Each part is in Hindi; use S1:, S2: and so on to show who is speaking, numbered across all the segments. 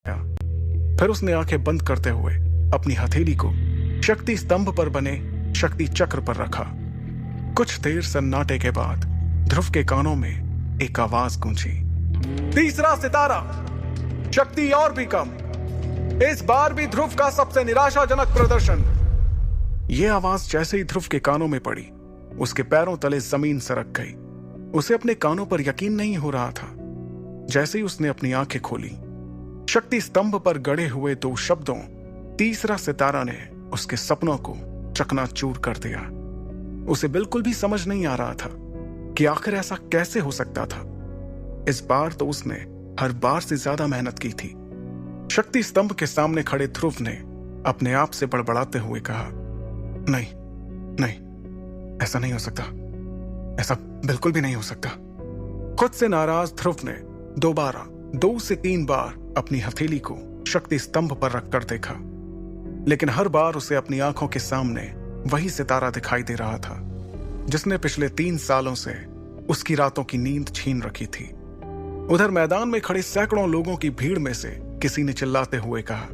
S1: फिर उसने आंखें बंद करते हुए अपनी हथेली को शक्ति स्तंभ पर बने शक्ति चक्र पर रखा। कुछ देर सन्नाटे के बाद ध्रुव के कानों में एक आवाज गूंजी, तीसरा सितारा, शक्ति और भी कम। इस बार भी ध्रुव का सबसे निराशाजनक प्रदर्शन। यह आवाज जैसे ही ध्रुव के कानों में पड़ी, उसके पैरों तले जमीन सरक गई। उसे अपने कानों पर यकीन नहीं हो रहा था। जैसे ही उसने अपनी आंखें खोली, शक्ति स्तंभ पर गड़े हुए दो शब्दों तीसरा सितारा ने उसके सपनों को चकनाचूर कर दिया। उसे बिल्कुल भी समझ नहीं आ रहा था कि आखिर ऐसा कैसे हो सकता था। इस बार तो उसने हर बार से ज्यादा मेहनत की थी। शक्ति स्तंभ के सामने खड़े ध्रुव ने अपने आप से बड़बड़ाते हुए कहा, नहीं नहीं, ऐसा नहीं हो सकता, ऐसा बिल्कुल भी नहीं हो सकता। खुद से नाराज ध्रुव ने दोबारा 2 से 3 बार अपनी हथेली को शक्ति स्तंभ पर रखकर देखा, लेकिन हर बार उसे अपनी आंखों के सामने वही सितारा दिखाई दे रहा था जिसने पिछले 3 सालों से उसकी रातों की नींद छीन रखी थी। उधर मैदान में खड़े सैकड़ों लोगों की भीड़ में से किसी ने चिल्लाते हुए कहा,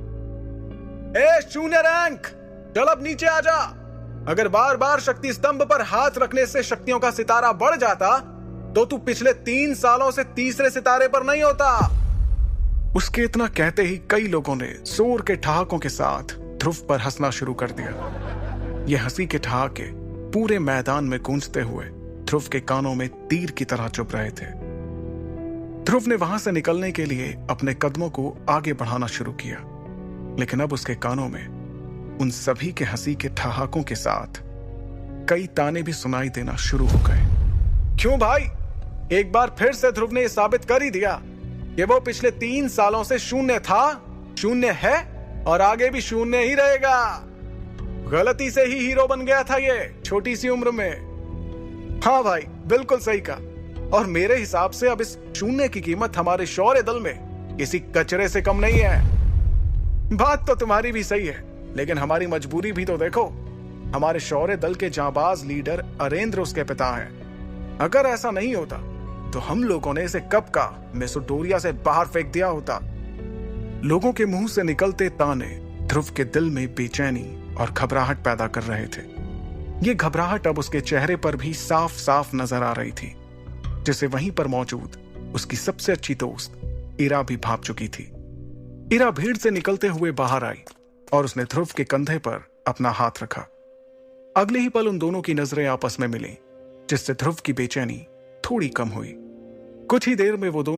S1: ए शून्य रैंक, चल अब नीचे आ जा। अगर बार बार शक्ति स्तंभ पर हाथ रखने से शक्तियों का सितारा बढ़ जाता तो तू पिछले 3 सालों से तीसरे सितारे पर नहीं होता। उसके इतना कहते ही कई लोगों ने जोर के ठहाकों के साथ ध्रुव पर हंसना शुरू कर दिया। यह हंसी के ठहाके पूरे मैदान में गूंजते हुए ध्रुव के कानों में तीर की तरह चुभ रहे थे। ध्रुव ने वहां से निकलने के लिए अपने कदमों को आगे बढ़ाना शुरू किया, लेकिन अब उसके कानों में उन सभी के हंसी के ठहाकों के साथ कई ताने भी सुनाई देना शुरू हो गए। क्यों भाई, एक बार फिर से ध्रुव ने यह साबित कर ही दिया कि वो पिछले 3 सालों से शून्य था, शून्य है और आगे भी शून्य ही रहेगा। गलती से ही हीरो बन गया था ये छोटी सी उम्र में। हाँ भाई, बिल्कुल सही कहा। और मेरे हिसाब से अब इस शून्य की कीमत हमारे शौर्य दल में किसी कचरे से कम नहीं है। बात तो तुम्हारी भी सही है, लेकिन हमारी मजबूरी भी तो देखो। हमारे शौर्य दल के जांबाज लीडर अरेंद्र उसके पिता हैं। अगर ऐसा नहीं होता तो हम लोगों ने इसे कब का मेसोडोरिया से बाहर फेंक दिया होता। लोगों के मुंह से निकलते ताने ध्रुव के दिल में बेचैनी और घबराहट पैदा कर रहे थे। ये घबराहट अब उसके चेहरे पर भी साफ साफ नजर आ रही थी, जिसे वहीं पर मौजूद उसकी सबसे अच्छी दोस्त इरा भी भाप चुकी थी। इरा भीड़ से निकलते हुए बाहर आई और उसने ध्रुव के कंधे पर अपना हाथ रखा। अगले ही पल उन दोनों की नजरें आपस में मिली, जिससे ध्रुव की बेचैनी थोड़ी कम हुई। कुछ ही देर में वो दोनों